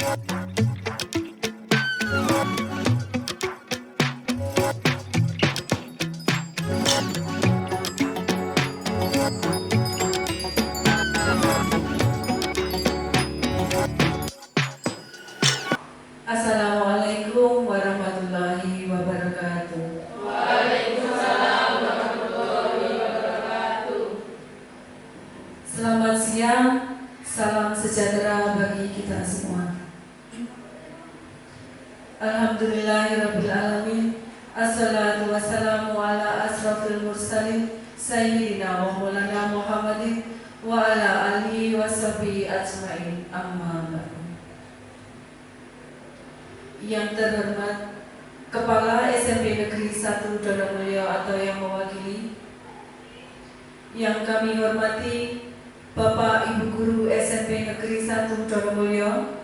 Assalamualaikum warahmatullahi wabarakatuh. Waalaikumsalam warahmatullahi wabarakatuh. Selamat siang, salam sejahtera bagi kita semua. Alhamdulillahirabbil alamin. Assalatu wassalamu ala asrafil mursalin sayyidina wa maulana Muhammadin wa ala alihi washabihi ajmain. Amma ba'du. Yang terhormat Kepala SMP Negeri 1 Donomulyo atau yang mewakili, yang kami hormati Bapak Ibu Guru SMP Negeri 1 Donomulyo.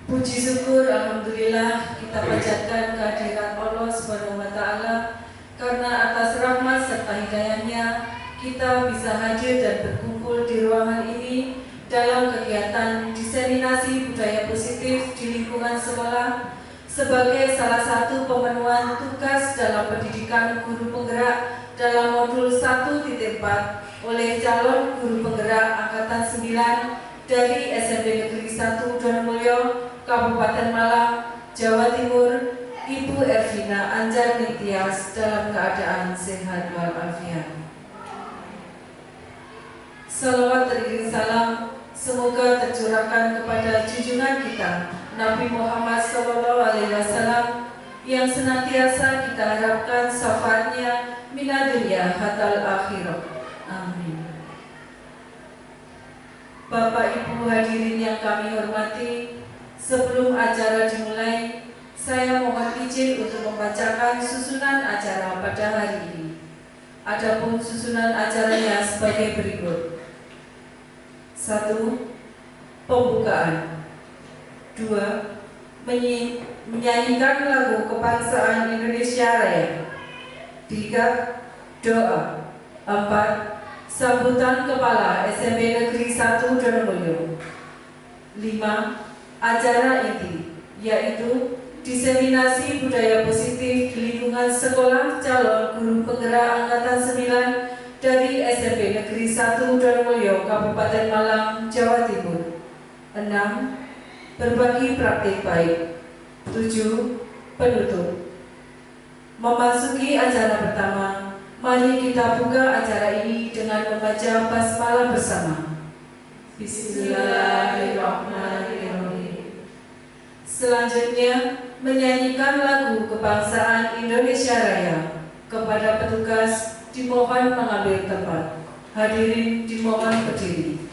Puji syukur alhamdulillah kita panjatkan kehadiran Allah Subhanahu wa taala, karena atas rahmat serta hidayahnya kita bisa hadir dan berkumpul di ruangan ini dalam kegiatan diseminasi budaya positif di lingkungan sekolah sebagai salah satu pemenuhan tugas dalam pendidikan guru penggerak dalam modul 1.4 oleh calon guru penggerak angkatan 9 dari SMP Negeri 1 Donomulyo, Kabupaten Malang, Jawa Timur, Ibu Ervina Anjar Nitias dalam keadaan sehat walafiat. Salawat teriring salam semoga tercurahkan kepada junjungan kita Nabi Muhammad SAW yang senantiasa kita harapkan syafaatnya minad dunya hatal akhirah. Amin. Bapak Ibu hadirin yang kami hormati, sebelum acara dimulai, saya mohon izin untuk membacakan susunan acara pada hari ini. Adapun susunan acaranya sebagai berikut. 1. Pembukaan. 2. Menyanyikan lagu kebangsaan Indonesia Raya. 3. Doa. 4. Sambutan Kepala SMP Negeri 1 Donomulyo. 5. Acara inti, yaitu diseminasi budaya positif di lingkungan sekolah calon guru penggerak angkatan 9 dari SMP Negeri 1 Donomulyo, Kabupaten Malang, Jawa Timur. 6. Berbagi praktik baik. 7. Penutup. Memasuki acara pertama, mari kita buka acara ini dengan membaca basmalah bersama. Bismillahirrahmanirrahim. Selanjutnya, menyanyikan lagu kebangsaan Indonesia Raya. Kepada petugas dimohon mengambil tempat. Hadirin dimohon berdiri.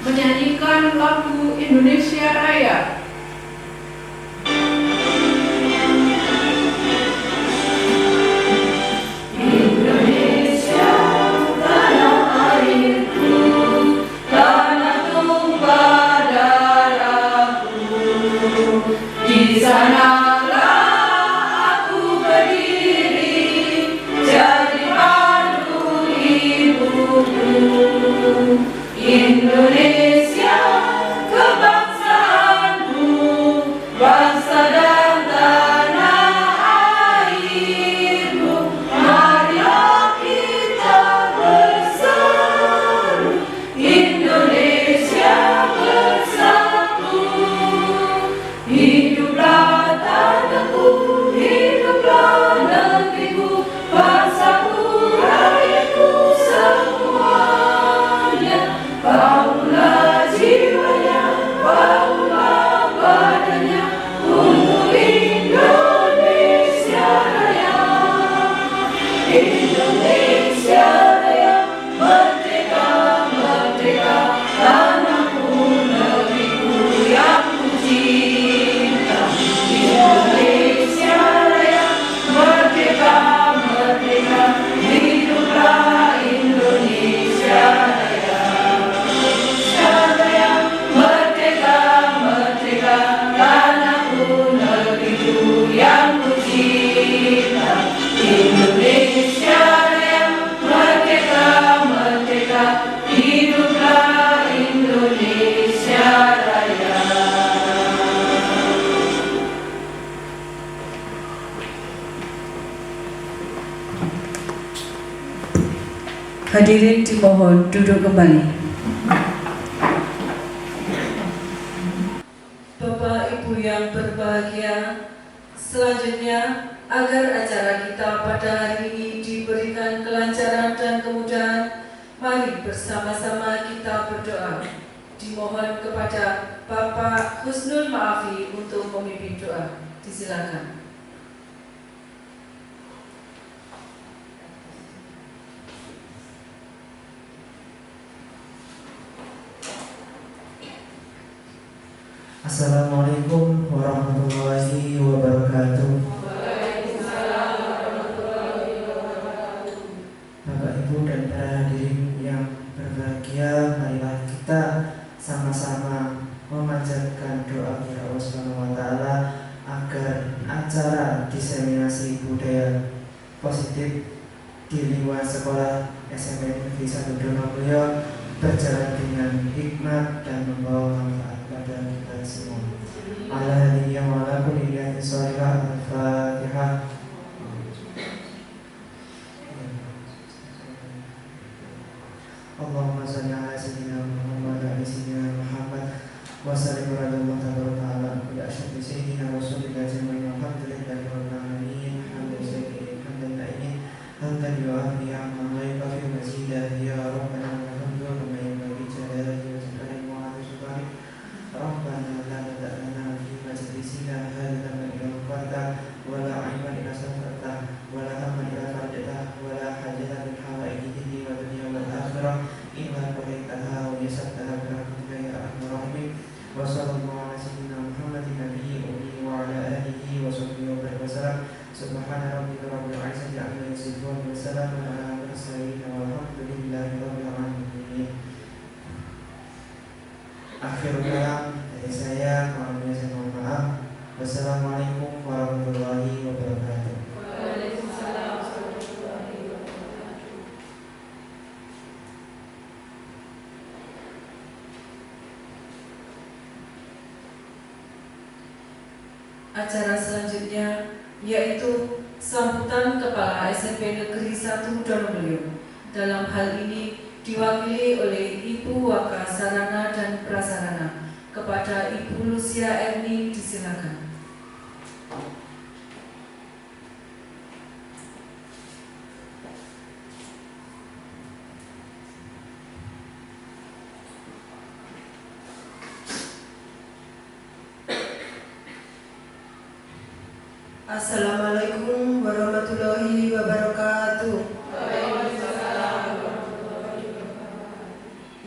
Menyanyikan lagu Indonesia Raya. Indonesia, tanah airku, tanah tumpah darahku. Di sanalah aku berdiri, jadi pandu ibuku. Indonesia, kebangsaanku, bangsa dan tanah airku. Marilah kita bersatu, Indonesia bersatu. Hiduplah tanahku, hiduplah negeriku, bangsaku, rakyatku semuanya. Bangunlah jiwanya, bangunlah badannya untuk Indonesia Raya. Indonesia Raya, merdeka, merdeka, tanahku, negeriku yang ku cinta. Indonesia Raya, merdeka, merdeka, hiduplah Indonesia Raya. Merdeka, merdeka, tanahku, negeriku yang ku cinta. Indonesia Hadirin dimohon duduk kembali. Bapak Ibu yang berbahagia, selanjutnya agar acara kita pada hari ini diberikan kelancaran dan kemudahan, mari bersama-sama kita berdoa. Dimohon kepada Bapak Husnul Maafi untuk memimpin doa. Disilakan. Assalamualaikum warahmatullahi wabarakatuh. Bapak Ibu dan para hadirin yang berbahagia, marilah kita sama-sama memanjatkan doa kepada Allah Subhanahu wa taala agar acara diseminasi budaya positif di lingkungan sekolah SMP Negeri 1 Donomulyo berjalan dengan hikmat dan membawa manfaat pada kita semua. Alhamdulillah wa ala kulli niyatin shalihah. Al-Fatihah. Allahumma shalli ala sayyidina Muhammad wa ala sayyidina Muhammad wa sallim ala tabaraka ta'ala kulli asyhadu sayyidina rasulillah jami'in alhamdulillahi rabbil alamin hamdan syakir hamdan na'imin hamdan yu'afi amman wa yukafi mazidah ya rabbana alhamdu kama yanbaghi jalali wa jalali wa ala sultani rabbana la tada'lana fi majlisina hadha man ilafarta wa la ilman ila safarta wa la hamman ila farjata wa la hajata min hawaiji dini wa dunya wal akhirah illa qadaitaha wa yasartaha bi rahmatika ya arhamar rahimin wa sallallahu ala sayyidina Muhammadin nabiyyi ummi wa ala alihi wa sahbihi wa sallam subhana rabbika rabbil izzati amma yasifun wa salamun ala mursalin walhamdulillahi rabbil alamin. Akhir kalam dari saya, kalau saya mohon maaf. Wassalamualaikum warahmatullahi wabarakatuh. Acara selanjutnya yaitu sambutan Kepala SMP Negeri 1 Donomulyo. Dalam hal ini diwakili oleh Ibu Waka Sarana dan Prasarana. Kepada Ibu Lucia Erni disilakan. Assalamualaikum warahmatullahi wabarakatuh.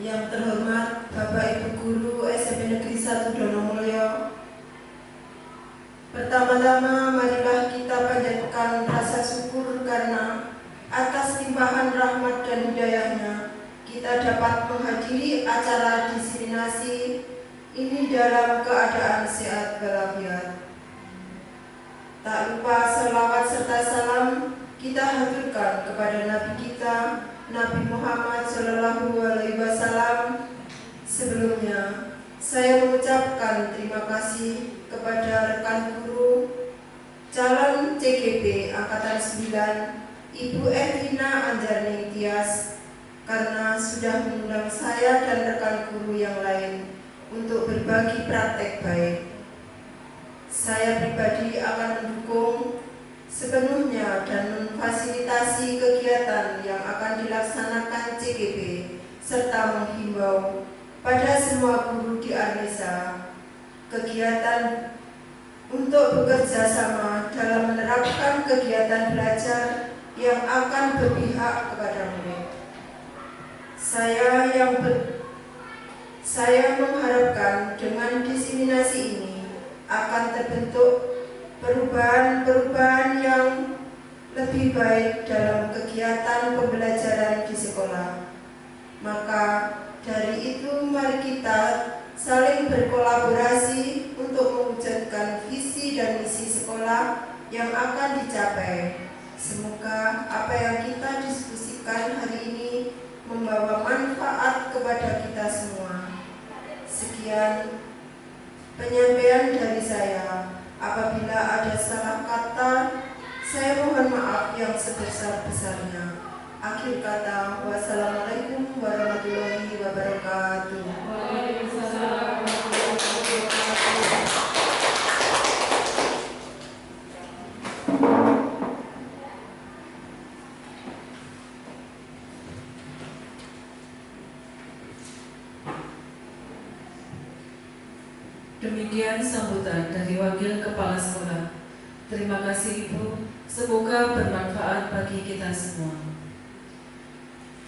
Yang terhormat Bapak Ibu Guru SMP Negeri 1 Donomulyo, pertama-tama marilah kita panjatkan rasa syukur karena atas limpahan rahmat dan hidayahnya kita dapat menghadiri acara diseminasi ini dalam keadaan sehat walafiat. Tak lupa selawat serta salam kita haturkan kepada Nabi kita Nabi Muhammad SAW. Sebelumnya saya mengucapkan terima kasih kepada rekan guru calon CGP Angkatan 9 Ibu Ervina Anjarni Tias karena sudah mengundang saya dan rekan guru yang lain untuk berbagi praktek baik. Saya pribadi akan mendukung sepenuhnya dan memfasilitasi kegiatan yang akan dilaksanakan CGP serta menghimbau pada semua guru di Arnesa kegiatan untuk bekerja sama dalam menerapkan kegiatan belajar yang akan berpihak kepada murid. Saya mengharapkan dengan diseminasi ini akan terbentuk perubahan-perubahan yang lebih baik dalam kegiatan pembelajaran di sekolah. Maka dari itu mari kita saling berkolaborasi untuk mewujudkan visi dan misi sekolah yang akan dicapai. Semoga apa yang kita diskusikan hari ini membawa manfaat kepada kita semua. Sekian penyampaian dari saya. Apabila ada salah kata, saya mohon maaf yang sebesar-besarnya. Akhir kata, wassalamualaikum warahmatullahi wabarakatuh. Waalaikumsalam warahmatullahi wabarakatuh. Demikian sambutan dari Wakil Kepala Sekolah. Terima kasih Ibu, semoga bermanfaat bagi kita semua.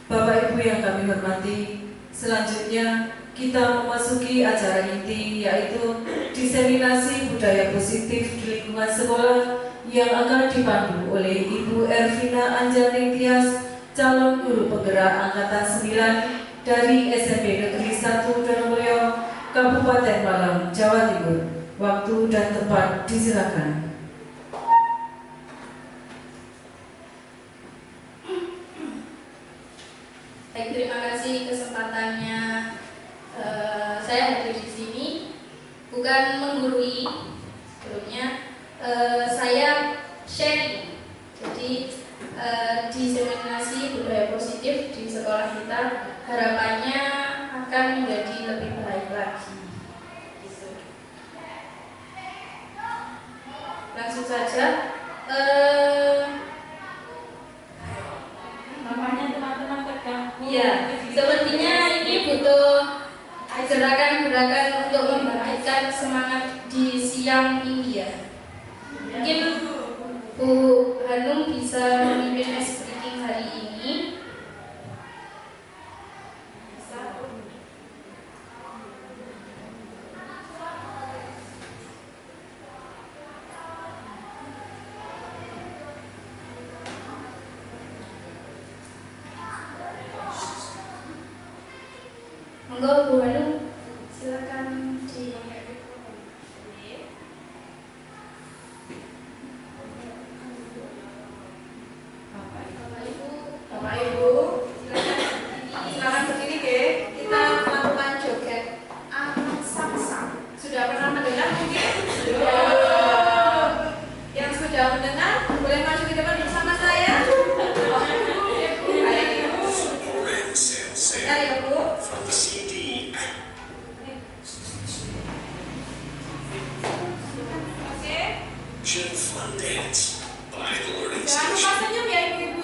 Bapak Ibu yang kami hormati, selanjutnya kita memasuki acara inti, yaitu diseminasi budaya positif di lingkungan sekolah yang akan dipandu oleh Ibu Ervina Anjani Tias, calon guru penggerak Angkatan 9 dari SMP Negeri 1 Donomulyo, Kabupaten Malang, Jawa Timur. Waktu dan tempat disilakan. Baik, terima kasih kesempatannya. Saya hadir di sini bukan menggurui, sebelumnya saya sharing. Jadi diseminasi budaya positif di sekolah kita harapannya akan menjadi lebih baik lagi. Gitu. Langsung saja. Namanya teman-teman pegang. Iya, sepertinya ini butuh gerakan-gerakan untuk membangkitkan semangat di siang ini ya. Mungkin Bu Hanum bisa memimpin speaking hari ini. Monggo Bu Hanum, silakan di Bapak Ibu, silakan berdiri ke. Kita melakukan joget anak samsam. Sudah pernah mendengar mungkin? Yang sudah mendengar boleh maju ke depan bersama saya. Ayo Bu. From the CD. Oke. Chill Fun Dance by the Learning Jangan lupa Station. senyum ya ibu-ibu.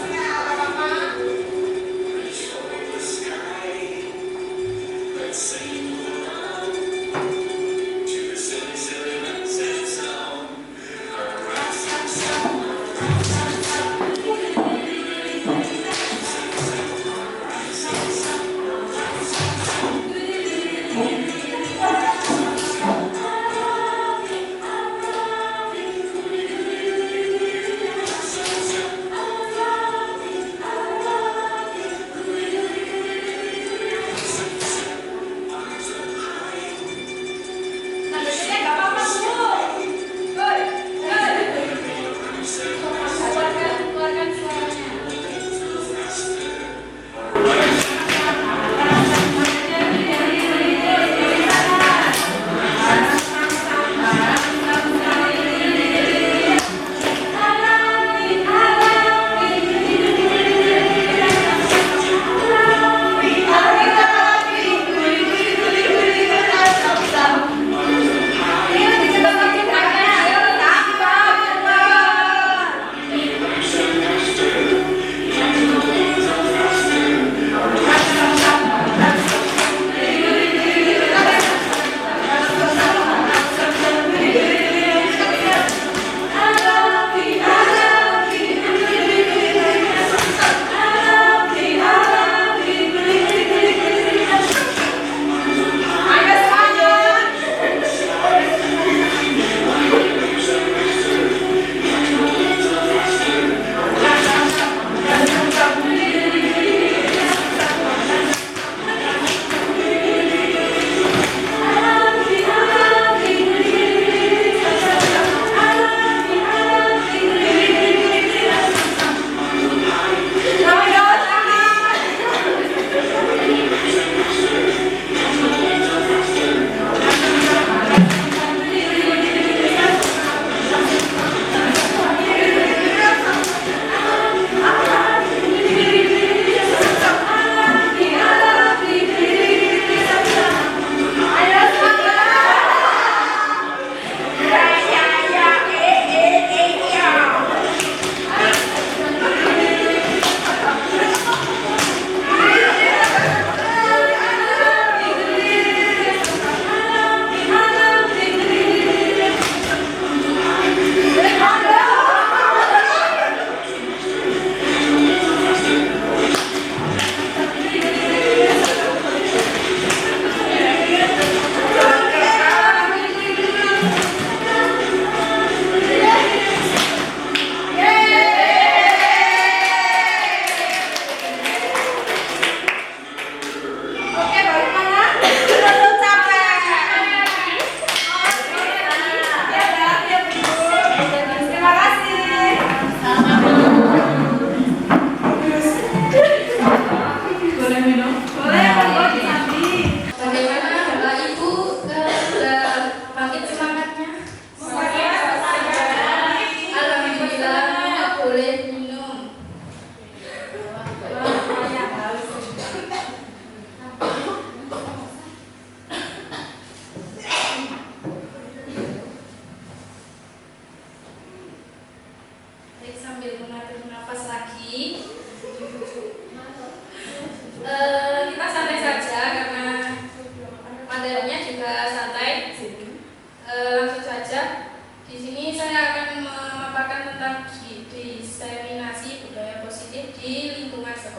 Ya, bapak-bapak.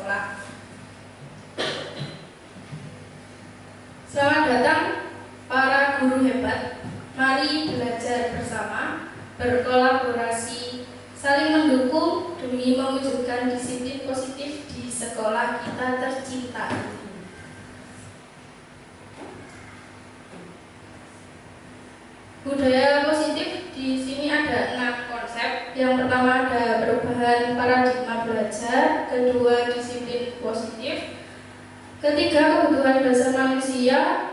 sekolah. Selamat datang para guru hebat. Mari belajar bersama, berkolaborasi, saling mendukung demi mewujudkan disiplin positif di sekolah kita tercinta. Budaya positif di sini ada 6 konsep. Yang pertama ada perubahan paradigma belajar, kedua disiplin positif, ketiga kebutuhan dasar manusia,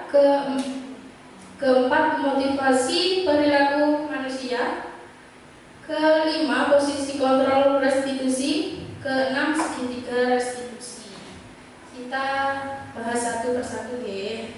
keempat motivasi perilaku manusia, kelima posisi kontrol restitusi, keenam segitiga restitusi. Kita bahas satu persatu ya.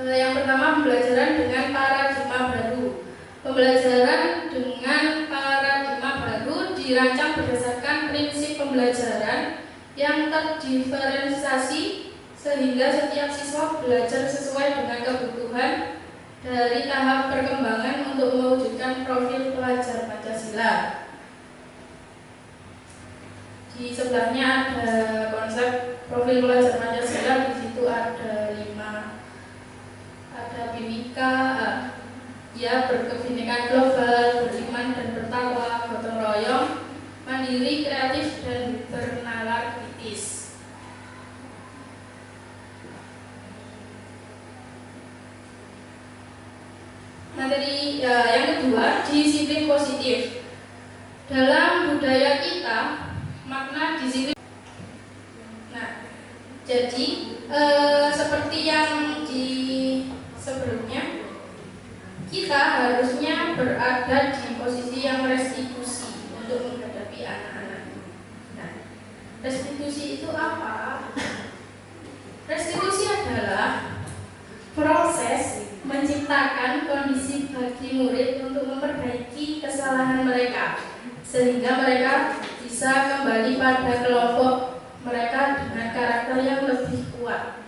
Yang pertama pembelajaran dengan paradigma baru. Pembelajaran dengan paradigma baru dirancang berdasarkan prinsip pembelajaran yang terdiferensiasi sehingga setiap siswa belajar sesuai dengan kebutuhan dari tahap perkembangan untuk mewujudkan profil pelajar Pancasila. Di sebelahnya ada konsep profil pelajar Pancasila. Di situ ada 5. Ada Bhinneka, ya, berkebinekaan global, beriman dan bertakwa, gotong royong, mandiri, kreatif, dan bernalar kritis. Materi yang kedua, disiplin positif. Dalam budaya kita, makna disiplin. Nah, jadi seperti yang di sebelumnya, kita harusnya berada di posisi yang restitusi untuk menghadapi anak-anak. Nah, restitusi itu apa? Restitusi adalah proses menciptakan kondisi bagi murid untuk memperbaiki kesalahan mereka, sehingga mereka bisa kembali pada kelompok mereka dengan karakter yang lebih kuat.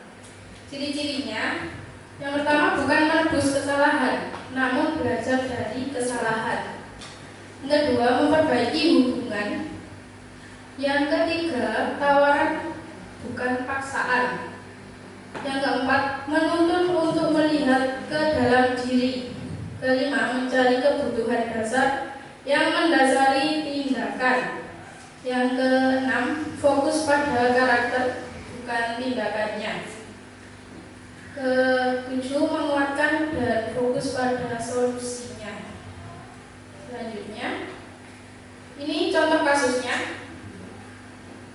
Ciri-cirinya, yang pertama bukan menebus kesalahan, namun belajar dari kesalahan. Yang kedua, memperbaiki hubungan. Yang ketiga, tawaran bukan paksaan. Yang keempat, menuntun untuk melihat ke dalam diri. Kelima, mencari kebutuhan dasar yang mendasari tindakan. Yang keenam, fokus pada karakter bukan tindakannya. Ketujuh, menguatkan dan fokus pada solusinya. Selanjutnya, ini contoh kasusnya.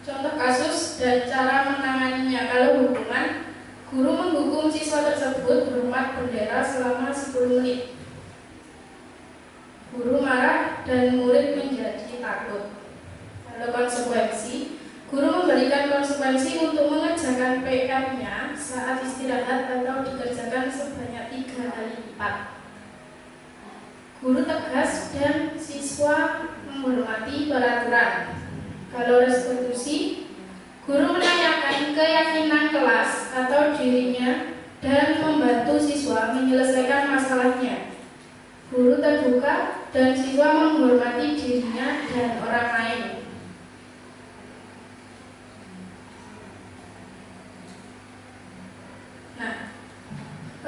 Contoh kasus dan cara menanganinya. Kalau hukuman, guru menghukum siswa tersebut berhormat bendera selama 10 menit. Guru marah dan murid menjadi takut. Kalau konsekuensi, guru memberikan konsekuensi untuk mengerjakan PR-nya saat istirahat atau dikerjakan sebanyak 3 kali lipat. Guru tegas dan siswa menghormati peraturan. Kalau restitusi, guru menanyakan keyakinan kelas atau dirinya dan membantu siswa menyelesaikan masalahnya. Guru terbuka dan siswa menghormati dirinya dan orang lain.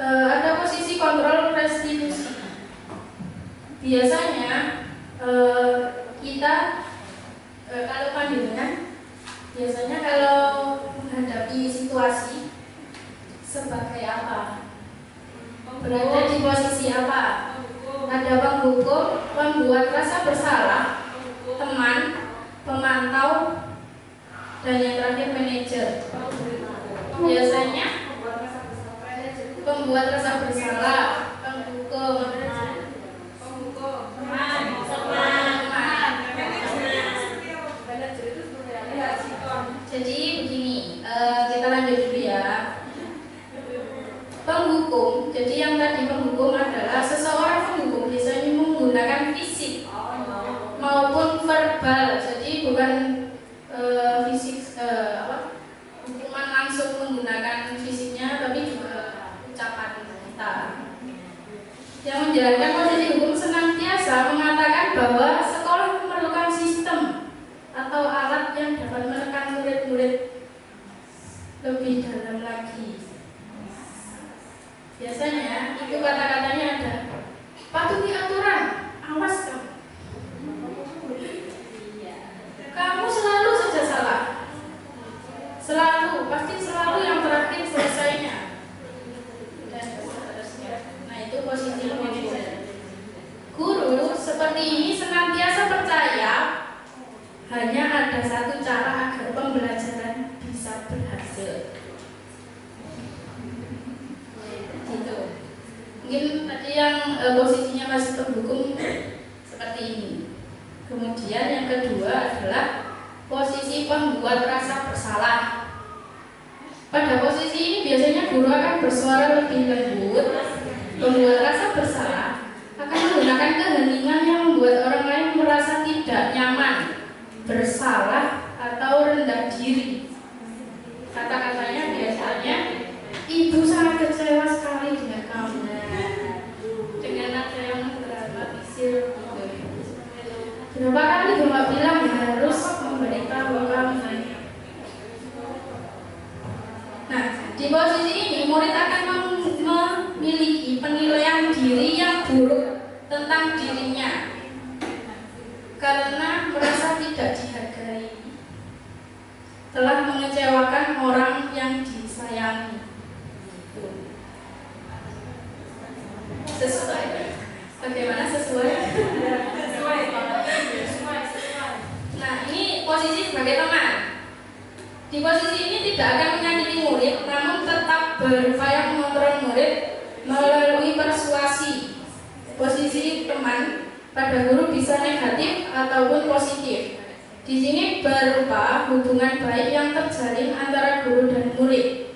Ada posisi kontrol restitusi. Biasanya kita kalau pandangan, biasanya kalau menghadapi situasi sebagai apa? Berada di posisi apa? Ada penghukum, pembuat rasa bersalah, teman, pemantau, dan yang terakhir manajer. Biasanya pembuat rasa bersalah, penghukum, jadi begini, kita lanjut dulu ya. Penghukum, jadi yang tadi penghukum adalah seseorang penghukum biasanya menggunakan fisik maupun verbal, jadi bukan fisik hukuman langsung menggunakan fisiknya, tapi juga ucapan kita. Yang menjalankan posisi hukum senantiasa mengatakan bahwa sekolah itu kata-katanya ada, patuhi aturan, awas kamu. Kamu selalu saja salah. Selalu, pasti selalu yang terakhir selesainya. Dan seterusnya. Nah, itu posisi guru. Guru seperti ini senantiasa percaya hanya ada satu cara agar pembelajaran bisa berhasil. Gitu. Mungkin tadi yang posisinya masih terhukum seperti ini. Kemudian yang kedua adalah posisi pembuat rasa bersalah. Pada posisi ini biasanya guru akan bersuara lebih lembut. Pembuat rasa bersalah akan menggunakan keheningan yang membuat orang lain merasa tidak nyaman, bersalah, atau rendah diri. Kata-katanya biasanya, ibu sangat kecewa sekali dengan kamu, dengan nada yang mendramatisir. Berapa kali bapak bilang harus memberitahu kamu. Nah, di posisi ini murid akan memiliki penilaian diri yang buruk tentang dirinya karena merasa tidak dihargai, telah mengecewakan orang yang disayangi. Sesuai? Bagaimana sesuai? Nah, ini posisi sebagai teman. Di posisi ini tidak akan menyakiti murid, namun tetap berupaya mengontrol murid melalui persuasi. Posisi teman pada guru bisa negatif ataupun positif. Di sini berupa hubungan baik yang terjalin antara guru dan murid.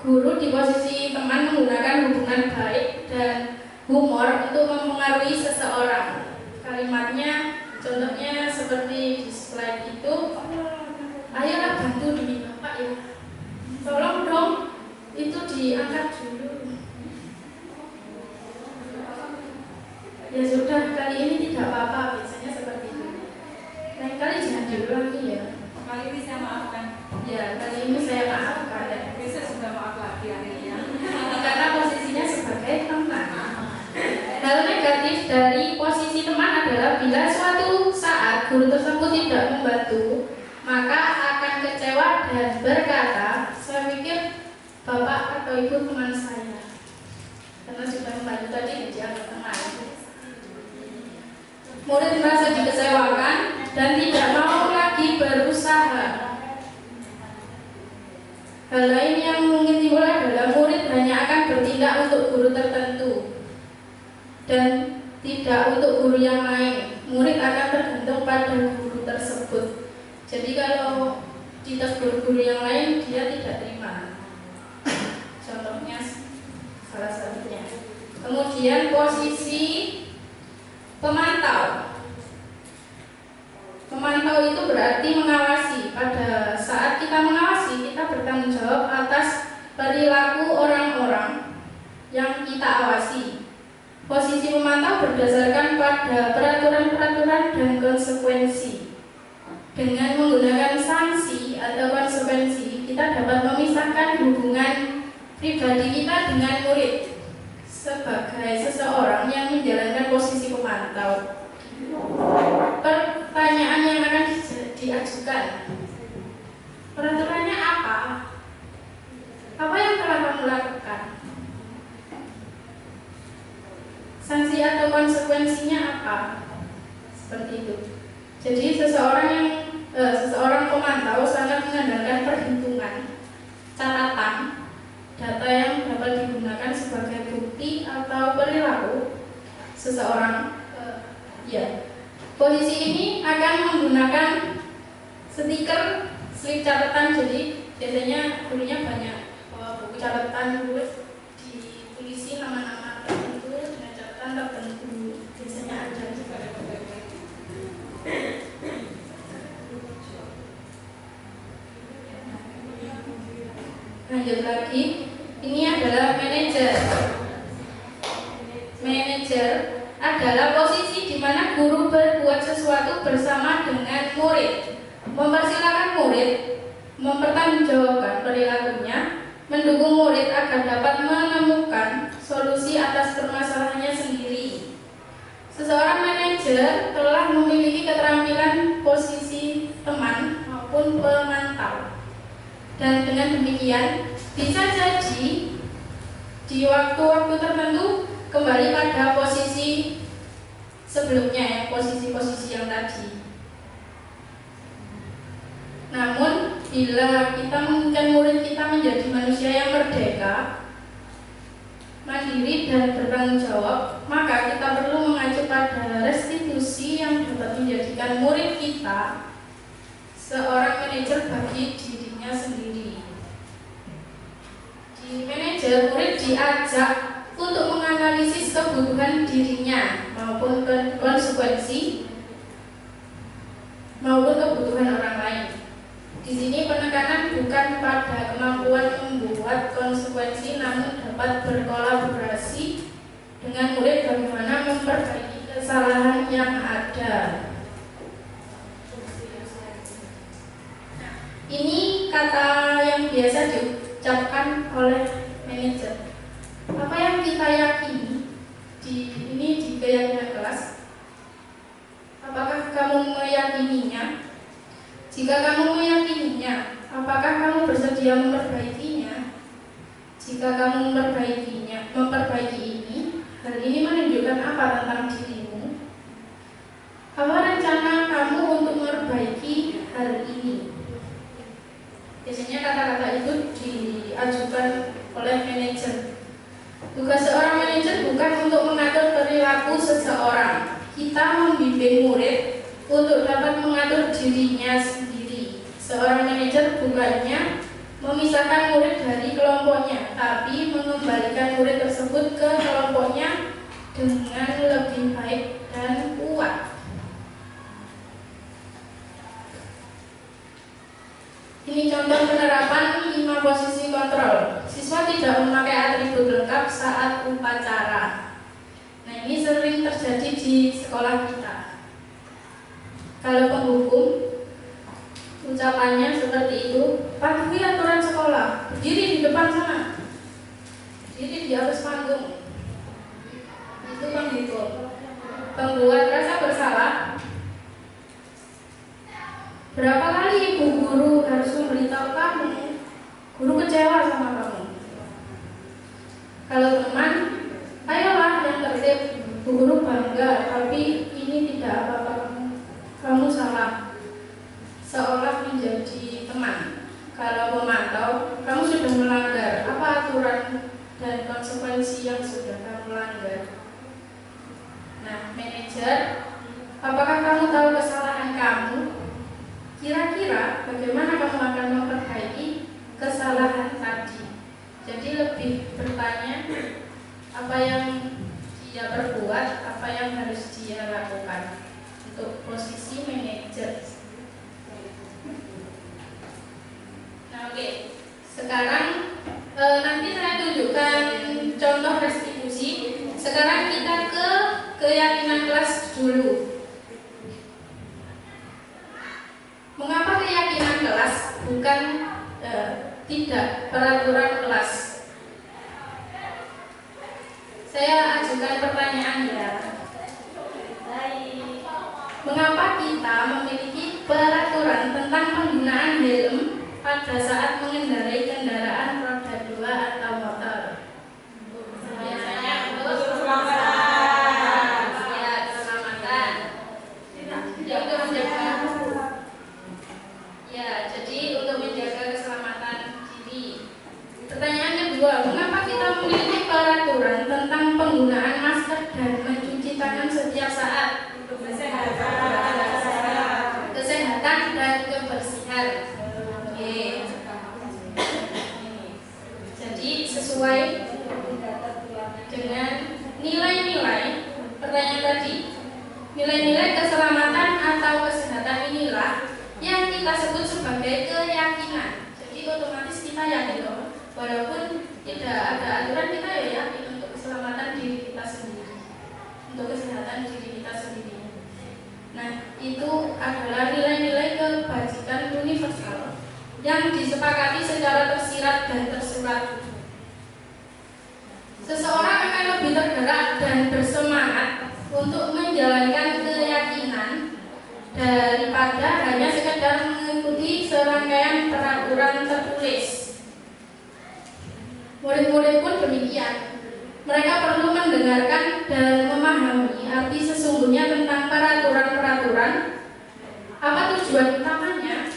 Guru di posisi teman menggunakan hubungan baik dan humor untuk mempengaruhi seseorang. Kalimatnya contohnya seperti di slide itu, ayolah bantu demi bapak ya, tolong dong itu diangkat dulu. Ya sudah, kali ini tidak apa-apa, biasanya seperti itu. Lain kali jangan diulangi ya. Kali ini saya maafkan. Ya, kali ini saya maafkan. Besok sudah maaf lagi akhirnya. Karena posisinya sebagai teman. Hal negatif dari posisi teman adalah bila suatu saat guru tersebut tidak membantu, maka akan kecewa dan berkata, saya pikir bapak atau ibu teman saya, karena sudah membantu tadi dianggap teman. Murid merasa dikecewakan dan tidak mau lagi berusaha. Hal lain yang mungkin timbul adalah murid hanya akan bertindak untuk guru tertentu dan tidak untuk guru yang lain. Murid akan tergantung pada guru tersebut. Jadi kalau ditegur guru yang lain, dia tidak terima. Contohnya salah satunya. Kemudian posisi pemantau. Memantau itu berarti mengawasi. Pada saat kita mengawasi, kita bertanggung jawab atas perilaku orang-orang yang kita awasi. Posisi memantau berdasarkan pada peraturan-peraturan dan konsekuensi. Dengan menggunakan sanksi atau konsekuensi, kita dapat memisahkan hubungan pribadi kita dengan murid sebagai seseorang yang menjalankan posisi pemantau. Pertanyaan yang akan diajukan, peraturannya apa? Apa yang telah kamu lakukan? Sanksi atau konsekuensinya apa? Seperti itu. Jadi seseorang pemantau sangat mengandalkan perhitungan, catatan, data yang dapat digunakan sebagai bukti atau perilaku seseorang. Posisi ini akan menggunakan stiker, slip catatan. Jadi biasanya gurunya banyak buku catatan, ditulisi nama-nama tertentu dengan catatan tertentu. Biasanya ada. Lanjut lagi, ini adalah manajer. Manajer adalah posisi di mana guru berbuat sesuatu bersama dengan murid, mempersilahkan murid mempertanggungjawabkan perilakunya mendukung murid agar dapat menemukan solusi atas permasalahannya sendiri. Seseorang manajer telah memiliki keterampilan posisi teman maupun pemantau. Dan dengan demikian bisa jadi di waktu-waktu tertentu kembali pada posisi sebelumnya, ya, posisi-posisi yang tadi. Namun bila kita menginginkan murid kita menjadi manusia yang merdeka, mandiri dan bertanggung jawab, maka kita perlu mengacu pada restitusi yang dapat menjadikan murid kita seorang manajer bagi dirinya sendiri. Di manajer, murid diajak untuk menganalisis kebutuhan dirinya maupun konsekuensi maupun kebutuhan orang lain. Di sini penekanan bukan pada kemampuan membuat konsekuensi, namun dapat berkolaborasi dengan murid bagaimana memperbaiki kesalahan yang ada. Ini kata yang biasa diucapkan oleh manajer. Apa yang kita yakini di keyakinan kelas? Apakah kamu meyakininya? Jika kamu meyakininya, apakah kamu bersedia memperbaikinya? Jika kamu memperbaiki ini, hal ini menunjukkan apa tentang dirimu? Apa rencana kamu untuk memperbaiki hal ini? Biasanya kata-kata itu diajukan oleh manajer. Tugas seorang manajer bukan untuk mengatur perilaku seseorang. Kita membimbing murid untuk dapat mengatur dirinya sendiri. Seorang manajer bukannya memisahkan murid dari kelompoknya, tapi mengembalikan murid tersebut ke kelompoknya dengan lebih baik dan kuat. Ini contoh penerapan 5 posisi kontrol. Siswa tidak memakai atribut lengkap saat upacara. Nah, ini sering terjadi di sekolah kita. Kalau penghukum, ucapannya seperti itu, patuhi aturan sekolah, berdiri di depan sana, berdiri di atas panggung. Itu penghukum. Pembuat rasa bersalah, berapa kali ibu guru harus memberitahu kamu, guru kecewa sama kamu. Kalau teman, ayolah yang tertib, bu guru bangga, tapi ini tidak apa-apa, kamu salah. Seolah menjadi teman. Kalau memantau, kamu sudah melanggar apa aturan dan konsekuensi yang sudah kamu langgar. Nah, manajer, apakah kamu tahu kesalahan kamu? Kira-kira bagaimana kamu akan memperbaiki kesalahan tadi? Jadi lebih bertanya apa yang dia perbuat, apa yang harus dia lakukan untuk posisi manajer. Nah, oke. Sekarang nanti saya tunjukkan contoh restitusi. Sekarang kita ke keyakinan kelas dulu. Mengapa keyakinan kelas bukan tidak peraturan kelas? Saya ajukan pertanyaan ya. Mengapa kita memiliki peraturan tentang penggunaan helm pada saat mengendarai kendaraan roda 2 atau motor? Biasanya untuk keselamatan. Ya, keselamatan. Ya, untuk menjaga. Ya, jadi untuk menjaga keselamatan diri. Pertanyaan kedua, mengapa kita memiliki peraturan tentang penggunaan masker dan mencuci tangan setiap saat? Untuk kesehatan dan kebersihan. Oke. Jadi sesuai dengan nilai-nilai pertanyaan tadi, nilai-nilai keselamatan atau kesehatan inilah yang kita sebut sebagai keyakinan. Jadi otomatis kita yakin loh, walaupun tidak ada aturan, kita ya yakin untuk keselamatan diri kita sendiri, untuk kesehatan diri kita sendiri. Nah, itu adalah nilai-nilai kebajikan universal yang disepakati secara tersirat dan tersurat. Seseorang akan lebih tergerak dan bersemangat untuk menjalankan keyakinan daripada hanya sekedar mengikuti serangkaian peraturan tertulis. Murid-murid pun demikian. Mereka perlu mendengarkan dan memahami arti sesungguhnya tentang peraturan-peraturan, apa tujuan utamanya,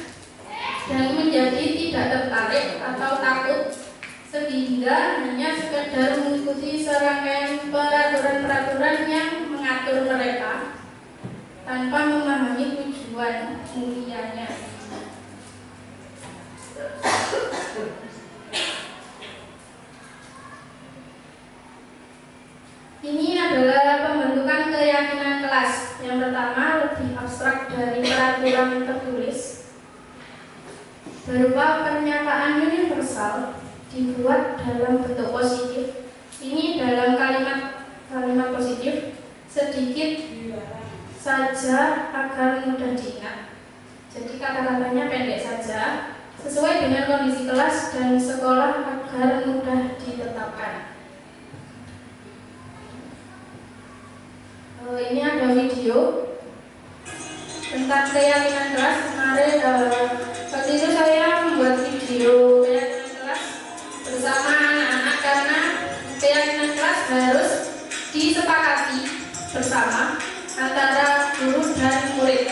dan menjadi tidak tertarik atau takut sehingga hanya sekedar mengikuti serangkaian peraturan-peraturan yang mengatur mereka tanpa memahami tujuan mulianya. Ini adalah pembentukan keyakinan kelas. Yang pertama lebih abstrak dari peraturan tertulis, berupa pernyataan universal dibuat dalam bentuk positif. Ini dalam kalimat positif, sedikit saja agar mudah diingat. Jadi kata-katanya pendek saja, sesuai dengan kondisi kelas dan sekolah agar mudah ditetapkan. Ini ada video tentang keyakinan kelas. Kemarin waktu itu saya membuat video keyakinan kelas bersama anak-anak karena keyakinan kelas harus disepakati bersama antara guru dan murid.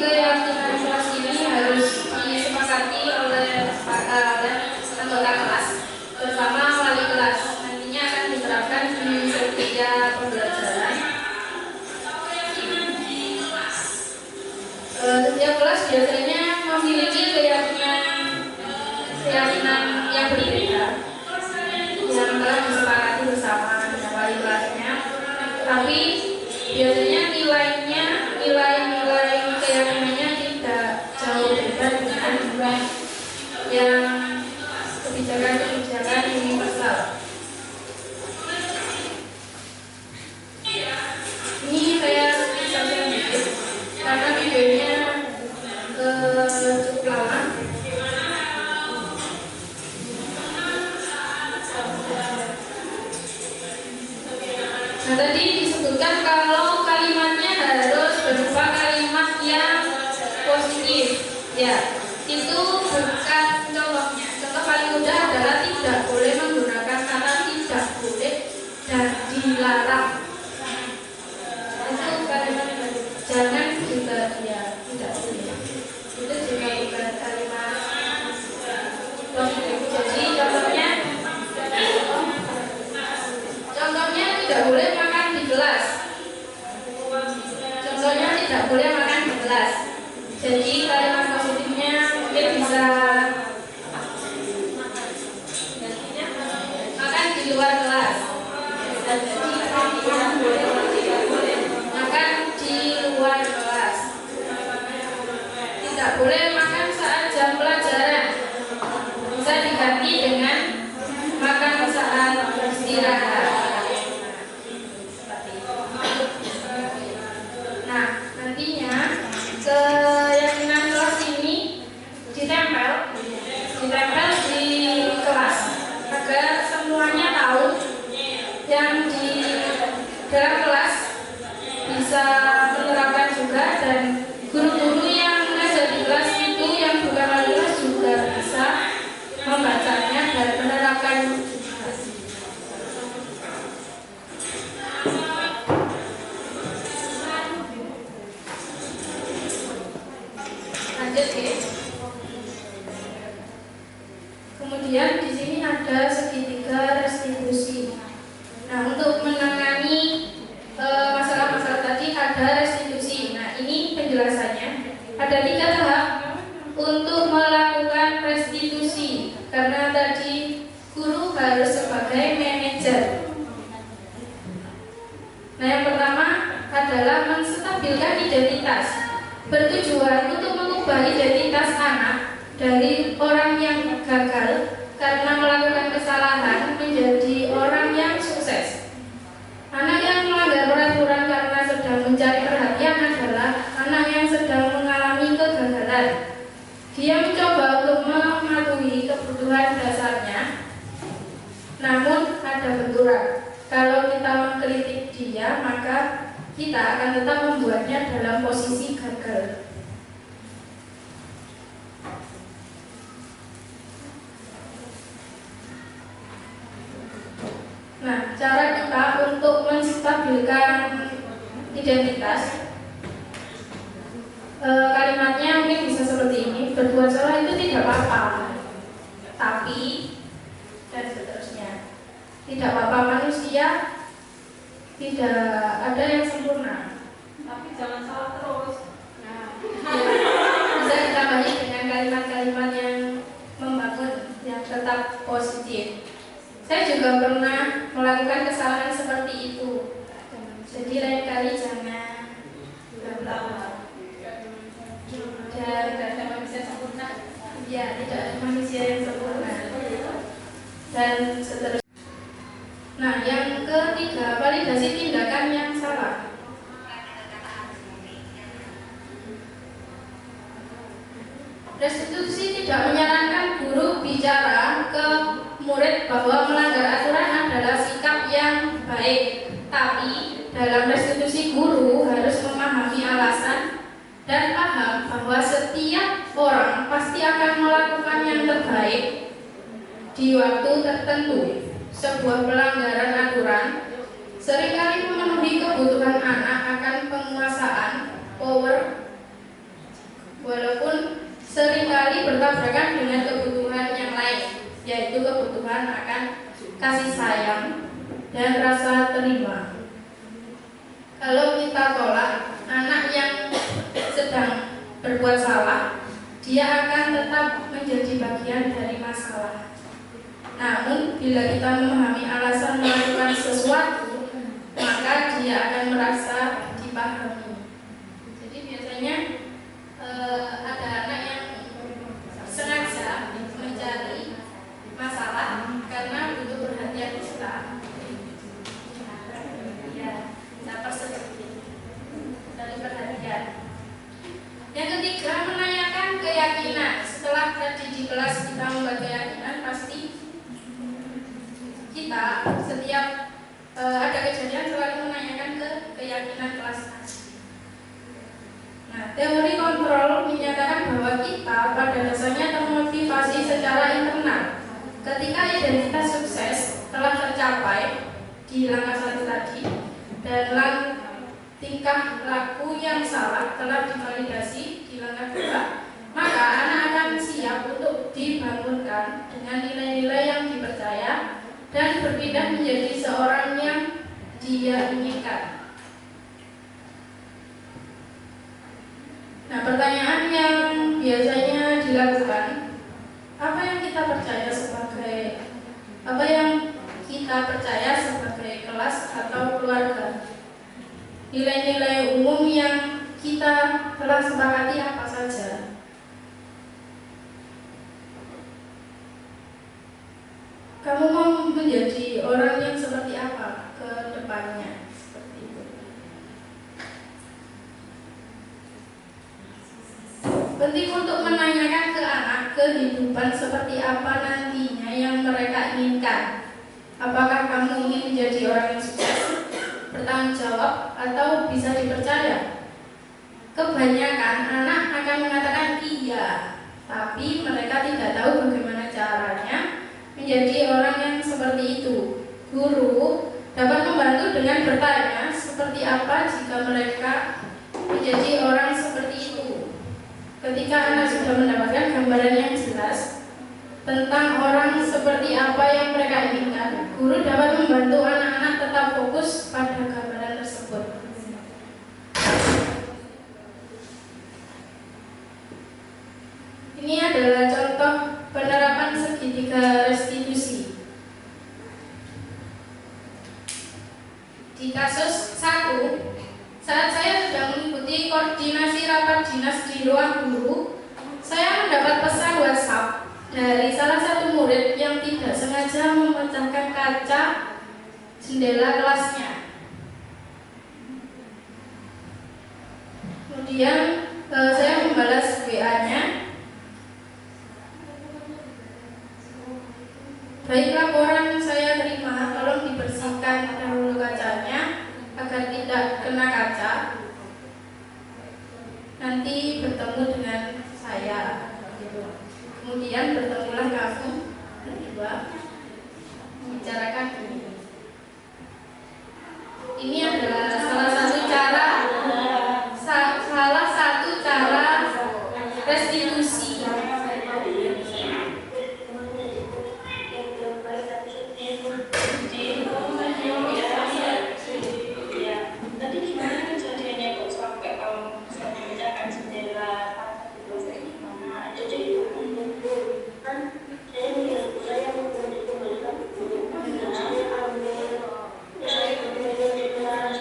keyakinan kelas ini harus disepakati oleh anggota kelas bersama wali kelas. Nantinya akan diterapkan di setiap pembelajaran. Setiap kelas biasanya memiliki keyakinan yang berbeda yang telah disepakati bersama dengan wali kelasnya. Tapi biasanya nilai keyakinannya tidak jauh beda dengan yang kebijakan universal. Ini saya sampaikan dikit karena videonya cukup lama. Nah, tadi disebutkan kalau kalimatnya harus berupa kalimat yang positif. Ya, itu bukan contohnya. Contoh paling mudah adalah tidak boleh menggunakan kata tidak boleh dan dilarang. Itu kalimat jangan juga ya tidak boleh. Itu juga bukan kalimat positif. Jadi contohnya tidak boleh makan di gelas. Contohnya tidak boleh makan di gelas. Jadi kalimat positifnya mungkin bisa makan di luar kelas. Makan di luar kelas. Tidak boleh makan saat jam pelajaran. Bisa diganti dengan makan saat istirahat. Nah, nantinya keyakinan kelas ini ditempel di kelas agar semuanya tahu yang di dalam kelas bisa menerapkan juga, dan guru-guru yang mengajar di kelas itu yang bukan wali kelas juga bisa membacanya dan menerapkan juga. Lanjut ya. Kemudian di sini ada segitiga restitusi. Nah, untuk menangani masalah-masalah tadi ada restitusi. Nah, ini penjelasannya. Ada 3 tahap untuk melakukan restitusi. Karena tadi guru harus sebagai manajer. Nah, yang pertama adalah menstabilkan identitas. Bertujuan untuk mengubah identitas anak dari orang yang gagal karena melakukan kesalahan menjadi orang yang sukses. Anak yang melanggar peraturan karena sedang mencari perhatian adalah anak yang sedang mengalami kegagalan. Dia mencoba untuk mematuhi kebutuhan dasarnya, namun ada benturan. Kalau kita mengkritik dia, maka kita akan tetap membuatnya dalam posisi gagal. Nah, cara kita untuk menstabilkan identitas, kalimatnya mungkin bisa seperti ini: berbuat salah itu tidak apa-apa, tapi dan seterusnya. Tidak apa-apa, manusia tidak ada yang sempurna, Tapi jangan salah terus. nah, bisa ditambahi dengan kalimat-kalimat yang membangun, yang tetap positif. Saya juga pernah melakukan kesalahan seperti itu. Jadi lain kali jangan berlama. Dan tidak ada manusia sempurna. Ya, tidak ada manusia yang sempurna. Dan seterusnya. Nah, yang ketiga, validasi tindakan yang salah. Restitusi tidak menyarankan guru bicara ke murid bahwa melanggar aturan adalah sikap yang baik. Tapi dalam restitusi guru harus memahami alasan dan paham bahwa setiap orang pasti akan melakukan yang terbaik di waktu tertentu. Sebuah pelanggaran aturan seringkali memenuhi kebutuhan anak akan penguasaan, power, seringkali bertabrakan dengan kebutuhan yang lain, yaitu kebutuhan akan kasih sayang dan rasa terima. Kalau kita tolak anak yang sedang berbuat salah, dia akan tetap menjadi bagian dari masalah. Namun, bila kita memahami alasan melakukan sesuatu, maka dia akan merasa dipahami. Jadi biasanya ada anak yang sengaja mencari masalah karena butuh perhatian kita. Ya, dapat sedikit dari perhatian. Yang ketiga, menanyakan keyakinan. Setelah tadi di kelas kita membuat keyakinan, pasti kita setiap ada kejadian selalu menanyakan keyakinan kelas. Nah, teori kontrol menyatakan bahwa kita pada dasarnya termotivasi secara internal. Ketika identitas sukses telah tercapai di langkah satu tadi dan tingkah laku yang salah telah divalidasi di langkah 2, maka anak akan siap untuk dibangunkan dengan nilai-nilai yang dipercaya dan berpindah menjadi seorang yang dia inginkan. Nah, pertanyaan yang biasanya dilakukan, apa yang kita percaya sebagai kelas atau keluarga? Nilai-nilai umum yang kita telah sepakati apa saja? Kamu mau menjadi orang yang seperti apa ke depannya? Seperti itu. Penting untuk menanyakan ke anak kehidupan seperti apa nantinya yang mereka inginkan. Apakah kamu ingin menjadi orang yang sukses, bertanggung jawab, atau bisa dipercaya? Kebanyakan anak akan mengatakan iya, tapi mereka tidak tahu bagaimana caranya menjadi orang yang seperti itu. Guru dapat membantu dengan bertanya seperti apa jika mereka menjadi orang seperti itu. Ketika anak sudah mendapatkan gambaran yang jelas tentang orang seperti apa yang mereka inginkan, guru dapat membantu anak-anak tetap fokus pada gambaran tersebut. Ini adalah contoh penerapan segitiga restitusi. Di kasus 1, saat saya sedang mengikuti koordinasi rapat dinas di ruang guru, saya mendapat pesan WhatsApp dari salah satu murid yang tidak sengaja memecahkan kaca jendela kelasnya. Kemudian saya membalas WA-nya. Baik, laporan saya terima, tolong dibersihkan dahulu kacanya agar tidak kena kaca. Nanti bertemu dengan saya. Kemudian bertemulah kamu berdua membicarakan ini. Ini adalah salah satu cara restitusi. Tadi gimana kejadiannya kok sampai kamu bisa memecahkan jendela kaca gitu? Jadi kan saya mengembalikan saya ambil jendela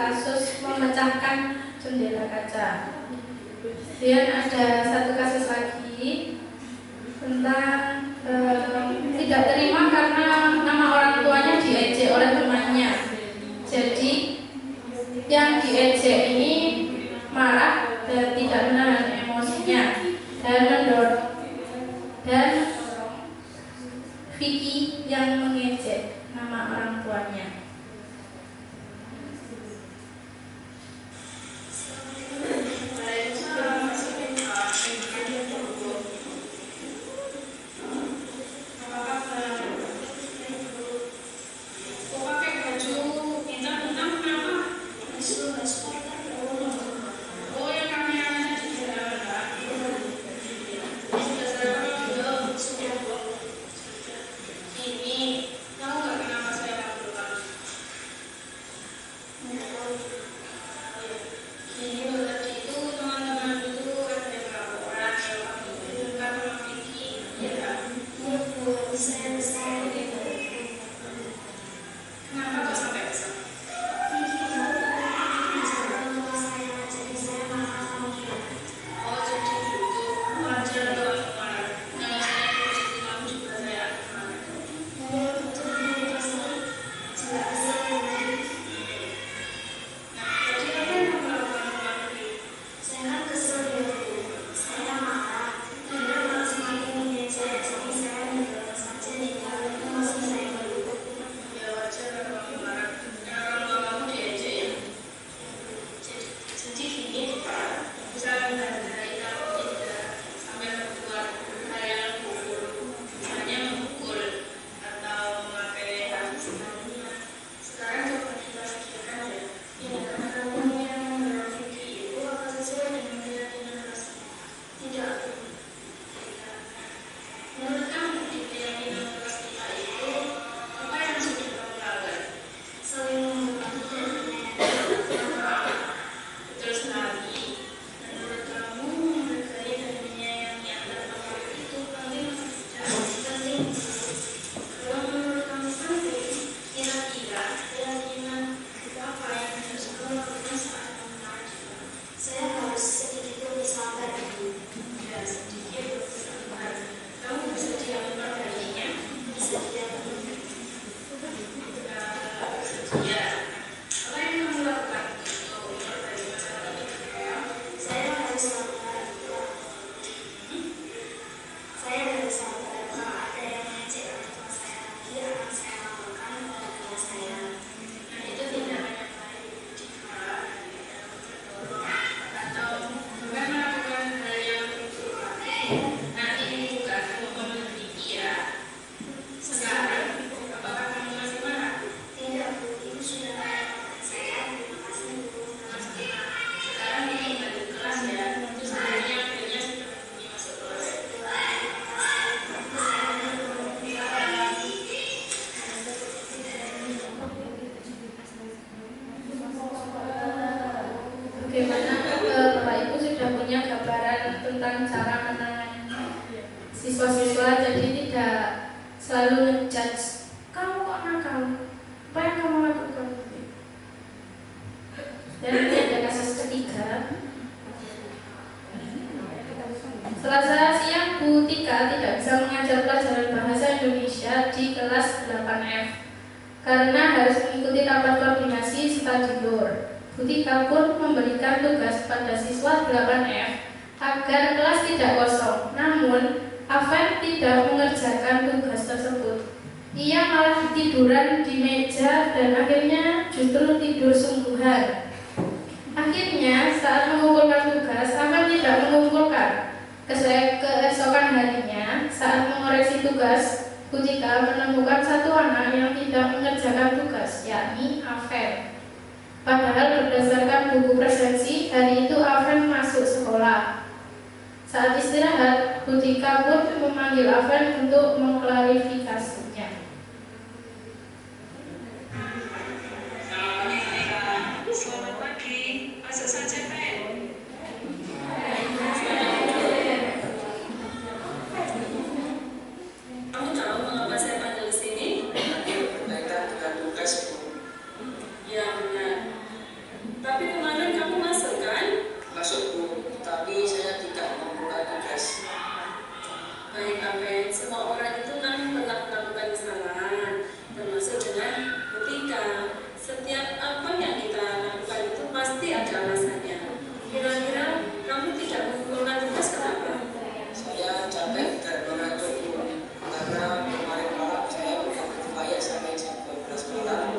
kasus memecahkan jendela kaca. Kemudian ada satu kasus lagi tentang tidak terima karena nama orang tuanya diejek oleh temannya. Jadi yang diejek ini marah dan tidak menahan emosinya dan mendorong Vicky yang mengejek nama orang tuanya. Siswa-siswa jadi tidak selalu ngejudge kamu kok nakal, apa yang kamu lakukan. Dan ini ada kasus ketiga. Selasa siang Bu Tika tidak bisa mengajar pelajaran bahasa Indonesia di kelas 8F karena harus mengikuti rapat koordinasi serta tidur. Bu Tika pun memberikan tugas pada siswa 8F agar kelas tidak kosong. Namun Aven tidak mengerjakan tugas tersebut. Ia malah tiduran di meja dan akhirnya justru tidur sungguhan. Akhirnya saat mengumpulkan tugas, Aven tidak mengumpulkan. Keesokan harinya saat mengoreksi tugas, Bu Tika menemukan satu anak yang tidak mengerjakan tugas, yakni Aven. Padahal berdasarkan buku presensi, hari itu Aven masuk sekolah. Saat istirahat, Bu Tika pun memanggil Aven untuk mengklarifikasinya. Selamat pagi, masuk saja Pak. Kamu tahu mengapa saya panggil di sini? Berkaitan dengan tugas, Bu. Ya benar. Tapi kemarin kamu masuk kan? Masuk Bu, tapi saya tidak membuka tugas. Baik, Apen. Semua orang itu kan pernah melakukan kesalahan, termasuk dengan ketika setiap apa yang kita lakukan itu pasti ada alasannya. Kira-kira kamu tidak mengumpulkan tugas kenapa? Saya capek dan mengantuk Bu, karena kemarin malam saya berupaya sampai jam 12 malam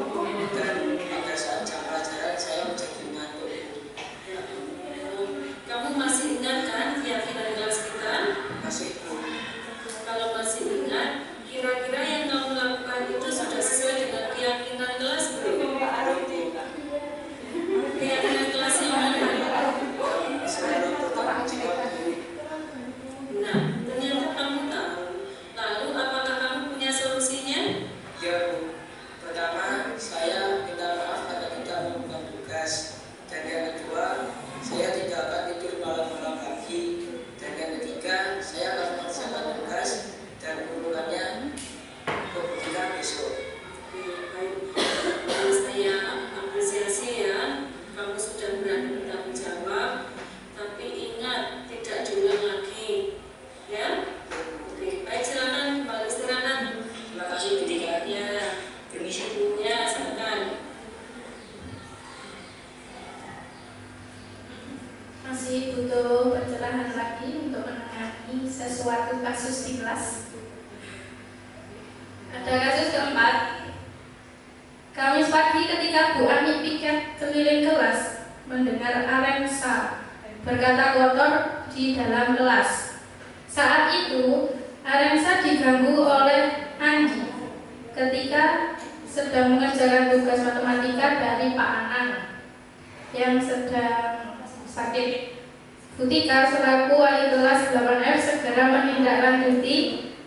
dan pada saat jam pelajaran saya menjadi ngantuk Bu. Ya ampun. Kamu masih ingat kan keyakinan kelas kita? Masih Bu. Kalau masih ingat, kira-kira yang kamu lakukan itu sudah sesuai dengan keyakinan kelas belum? Keyakinan kelas yang mana? Saya bertanggung jawab Bu. Nah, ternyata kamu tahu. Lalu apakah kamu punya solusinya? Ya Bu, pertama saya minta maaf karena tidak membuka tugas, dan yang kedua saya tidak akan tidur malam-malam lagi, dan yang ketiga saya akan mengerjakan tugas dan mengumpulkannya ketika besok. Baik, saya apresiasi ya, kamu sudah berani bertanggung jawab. Tapi ingat, tidak diulang lagi, ya. Oke, baik, silakan kembali istirahat. Terima kasih Bu Tika. Ya, Permisi. ya, silakan. Masih butuh pencerahan lagi untuk menangani sesuatu kasus di kelas. Ada kasus keempat. Kamis pagi ketika Bu Ani piket keliling kelas mendengar Arensa berkata kotor di dalam kelas. Saat itu Arensa diganggu oleh Andi ketika sedang mengerjakan tugas matematika dari Pak Anang yang sedang sakit. Bu Tika selaku wali kelas 8F segera menindaklanjuti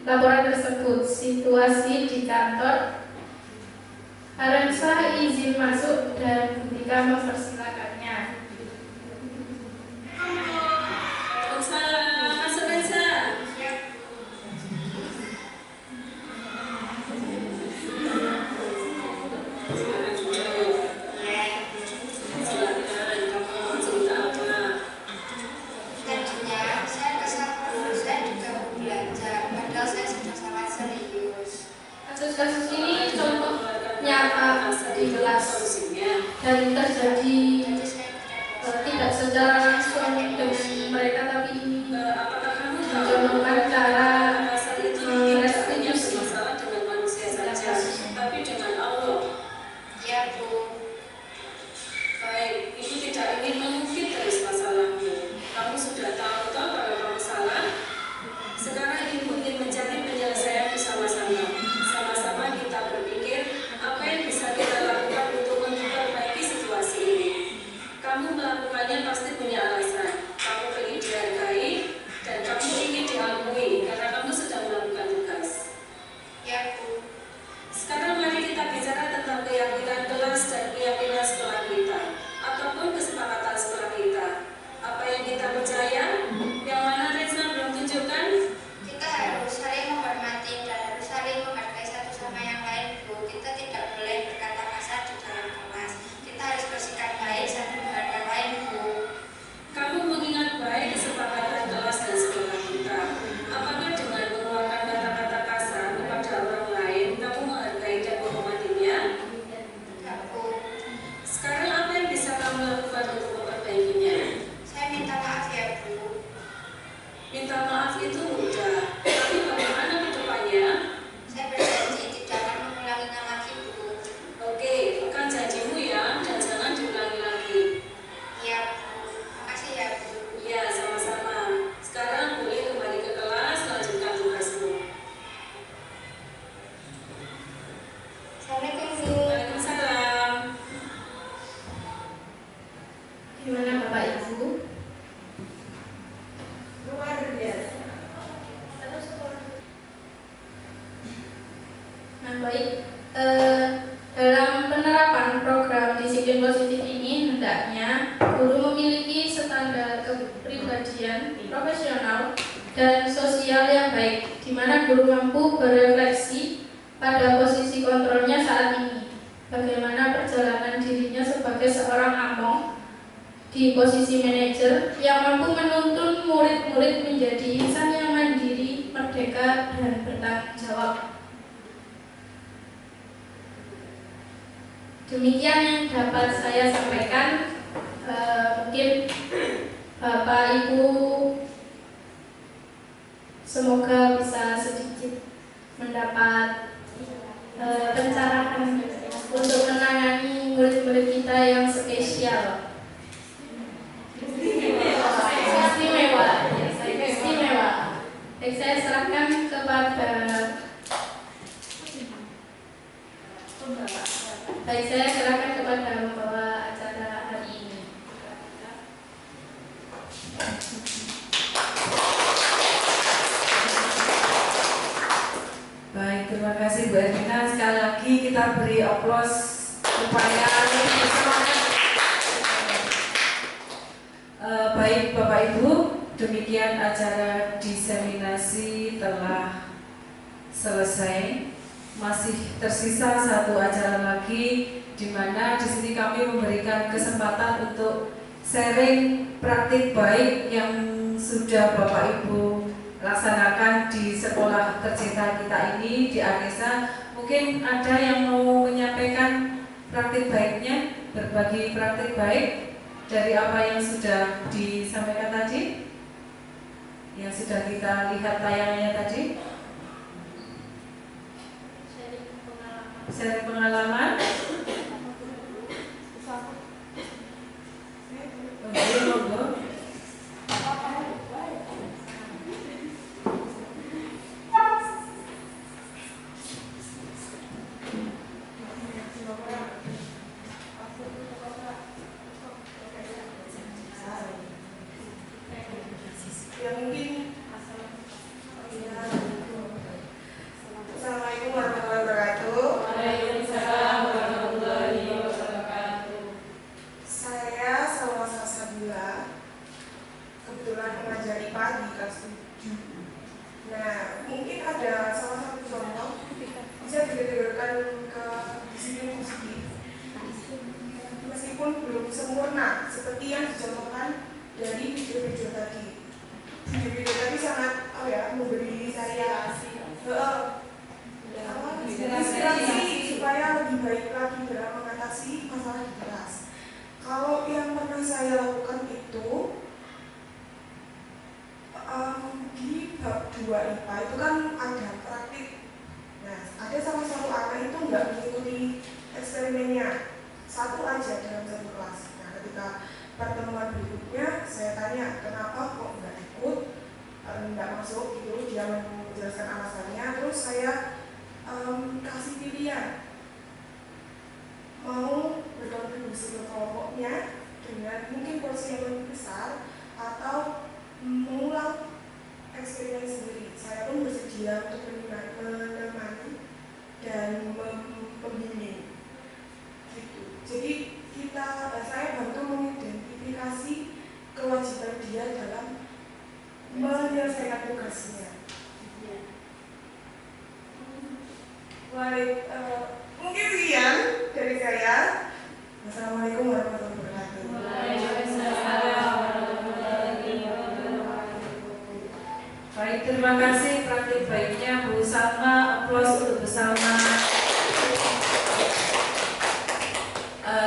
laporan tersebut. Situasi di kantor, Arensa izin masuk dan Bu Tika mempersilakannya. Waalaikumsalam, masuk Rensa. Silakan duduk. Silakan, kamu mau cerita apa? Tadinya saya kesal Bu, saya juga mau belajar, padahal saya sudah sangat serius. Kasus-kasus ini contoh nyata di kelas dan terjadi Jadi saya tidak secara langsung dengan mereka, tapi Apakah kamu tahu mencontohkan cara pasal itu tidak hanya restitusi. bermasalah dengan manusia saja, tapi dengan Allah. ya Bu, Baik, ibu tidak ingin mengungkit terus masalahmu. Kamu sudah tahu toh kalau kamu salah. Sekarang ibu ingin mencari penyelesaian bersama-sama. Sama-sama kita berpikir apa yang bisa kita lakukan untuk memperbaiki situasi ini. Kamu melakukannya pasti punya alasan. Kamu ingin dihargai dan kamu ingin diakui karena kamu sedang melakukan tugas. ya Bu. Sekarang mari kita bicara tentang keyakinan kelas dan keyakinan sekolah kita, ataupun kesepakatan sekolah kita. Apa yang kita percaya, yang mana Reza belum tunjukkan? Kita harus saling menghormati dan harus saling menghargai satu sama yang lain Bu. Kita tidak boleh berkata kasar di dalam kelas. Kita harus bersikap baik satu dengan yang lain Bu. Kamu mengingat baik kesepakatan kelas dan sekolah kita. Apakah dengan mengeluarkan kata-kata kasar kepada orang lain, kamu menghargai dan menghormatinya? Ya Bu, Sekarang apa yang bisa kamu lakukan untuk memperbaikinya? saya minta maaf ya Bu. Minta maaf itu mudah, tapi bagaimana ke depannya? Saya berjanji tidak akan mengulanginya lagi Bu. Oke, pegang janjimu ya, dan jangan diulangi lagi. Ya Bu, makasih ya Bu. Iya, sama-sama. Sekarang boleh kembali ke kelas, lanjutkan tugasmu. Assalamualaikum Bu. Waalaikumsalam. Gimana Bapak Ibu? Luar biasa. Nah baik, dalam penerapan program disiplin positif ini hendaknya guru memiliki standar kepribadian profesional dan sosial yang baik, di mana guru mampu berefleksi pada posisi kontrolnya saat ini, bagaimana perjalanan dirinya sebagai seorang among di posisi manajer yang mampu menuntun murid-murid menjadi insan yang mandiri, merdeka, dan bertanggung jawab. Demikian yang dapat saya sampaikan. Mungkin Bapak Ibu semoga bisa sedikit mendapat pencerahan untuk menangani murid-murid kita yang spesial. Istimewa. Baik, saya serahkan kepada pembawa acara hari ini. Baik, terima kasih Bu Erlina. Sekali lagi kita beri aplaus supaya lebih semangat. Baik Bapak Ibu, demikian acara diseminasi telah selesai. Masih tersisa satu acara lagi, di mana di sini kami memberikan kesempatan untuk sharing praktik baik yang sudah Bapak Ibu laksanakan di sekolah tercinta kita ini di Anesa. Mungkin ada yang mau menyampaikan praktik baiknya, berbagi praktik baik dari apa yang sudah disampaikan tadi, yang sudah kita lihat tayangannya tadi. Sharing pengalaman. Monggo. Assalamualaikum warahmatullahi wabarakatuh. Waalaikumsalam warahmatullahi wabarakatuh. Saya Salwa Salsabila, kebetulan mengajar IPA di kelas 7. Nah, mungkin ada salah satu contoh bisa dikategorikan ke disiplin musik, meskipun belum sempurna seperti yang dicontohkan dari video-video tadi. Video-video tadi sangat memberi saya inspirasi supaya lebih baik lagi dalam mengatasi masalah di kelas. Kalau yang pernah saya lakukan itu di bab 2 IPA itu kan ada praktik. Nah, ada salah satu anak itu nggak mengikuti eksperimennya, satu aja dalam satu kelas. Nah, ketika pertemuan berikutnya saya tanya kenapa kok nggak ikut, nggak masuk gitu, dia menjelaskan alasannya. Terus saya kasih pilihan mau berkontribusi ke kelompoknya dengan mungkin porsi yang lebih besar atau mengulang eksperimen sendiri. Saya pun bersedia untuk menemani dan membimbing gitu. Jadi saya bantu mengidentifikasi kewajiban dia dalam menyelesaikan tugasnya. Baik, mungkin sekian dari saya. Wassalamualaikum warahmatullahi wabarakatuh. Waalaikumsalam warahmatullahi wabarakatuh. Baik, terima kasih praktik baiknya Bu Salma. Aplaus untuk Bu Salma.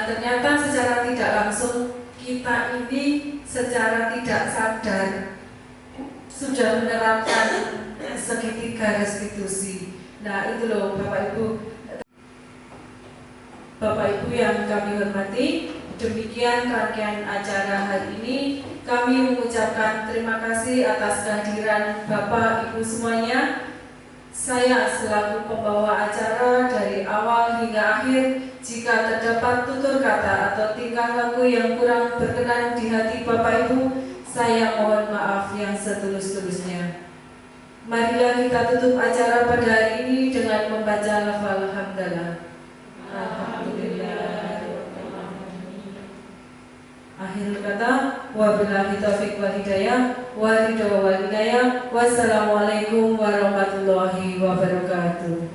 Ternyata secara tidak langsung kita ini secara tidak sadar sudah menerapkan segitiga restitusi. Nah, itu loh Bapak Ibu yang kami hormati. Demikian rangkaian acara hari ini. Kami mengucapkan terima kasih atas kehadiran Bapak Ibu semuanya. Saya selaku pembawa acara dari awal hingga akhir, jika terdapat tutur kata atau tingkah laku yang kurang berkenan di hati Bapak Ibu, saya mohon maaf yang setulus-tulusnya. Marilah kita tutup acara pada hari ini dengan membaca lafal hamdalah. Alhamdulillah. Akhir kata, wabillahi taufiq wal hidayah, Wassalamualaikum warahmatullahi wabarakatuh.